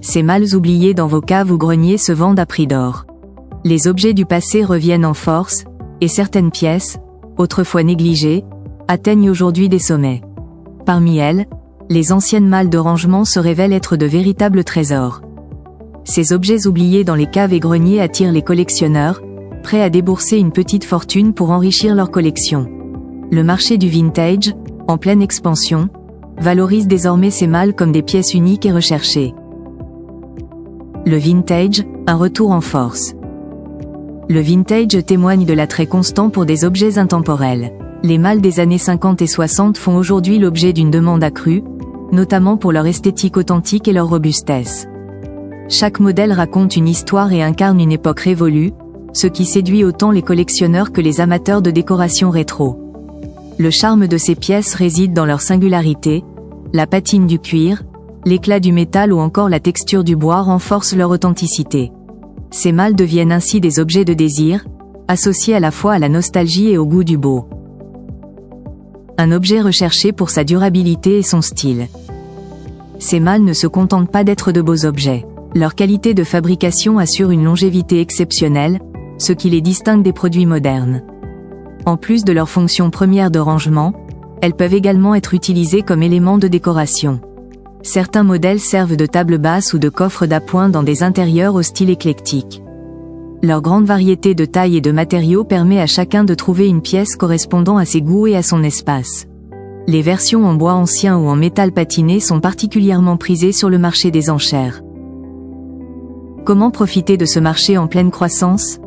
Ces malles oubliées dans vos caves ou greniers se vendent à prix d'or. Les objets du passé reviennent en force, et certaines pièces, autrefois négligées, atteignent aujourd'hui des sommets. Parmi elles, les anciennes malles de rangement se révèlent être de véritables trésors. Ces objets oubliés dans les caves et greniers attirent les collectionneurs, prêts à débourser une petite fortune pour enrichir leur collection. Le marché du vintage, en pleine expansion, valorise désormais ces malles comme des pièces uniques et recherchées. Le vintage, un retour en force. Le vintage témoigne de l'attrait constant pour des objets intemporels. Les malles des années 50 et 60 font aujourd'hui l'objet d'une demande accrue, notamment pour leur esthétique authentique et leur robustesse. Chaque modèle raconte une histoire et incarne une époque révolue, ce qui séduit autant les collectionneurs que les amateurs de décoration rétro. Le charme de ces pièces réside dans leur singularité, la patine du cuir, l'éclat du métal ou encore la texture du bois renforcent leur authenticité. Ces malles deviennent ainsi des objets de désir, associés à la fois à la nostalgie et au goût du beau. Un objet recherché pour sa durabilité et son style. Ces malles ne se contentent pas d'être de beaux objets. Leur qualité de fabrication assure une longévité exceptionnelle, ce qui les distingue des produits modernes. En plus de leur fonction première de rangement, elles peuvent également être utilisées comme éléments de décoration. Certains modèles servent de table basse ou de coffre d'appoint dans des intérieurs au style éclectique. Leur grande variété de tailles et de matériaux permet à chacun de trouver une pièce correspondant à ses goûts et à son espace. Les versions en bois ancien ou en métal patiné sont particulièrement prisées sur le marché des enchères. Comment profiter de ce marché en pleine croissance?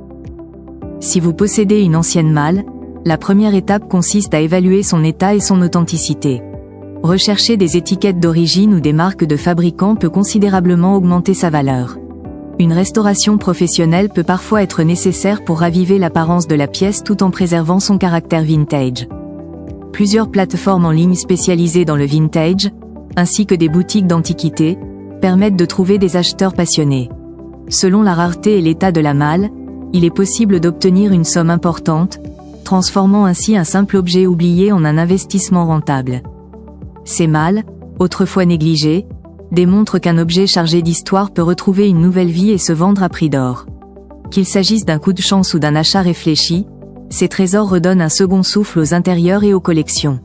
Si vous possédez une ancienne malle, la première étape consiste à évaluer son état et son authenticité. Rechercher des étiquettes d'origine ou des marques de fabricants peut considérablement augmenter sa valeur. Une restauration professionnelle peut parfois être nécessaire pour raviver l'apparence de la pièce tout en préservant son caractère vintage. Plusieurs plateformes en ligne spécialisées dans le vintage, ainsi que des boutiques d'antiquités, permettent de trouver des acheteurs passionnés. Selon la rareté et l'état de la malle, il est possible d'obtenir une somme importante, transformant ainsi un simple objet oublié en un investissement rentable. Ces malles, autrefois négligées, démontrent qu'un objet chargé d'histoire peut retrouver une nouvelle vie et se vendre à prix d'or. Qu'il s'agisse d'un coup de chance ou d'un achat réfléchi, ces trésors redonnent un second souffle aux intérieurs et aux collections.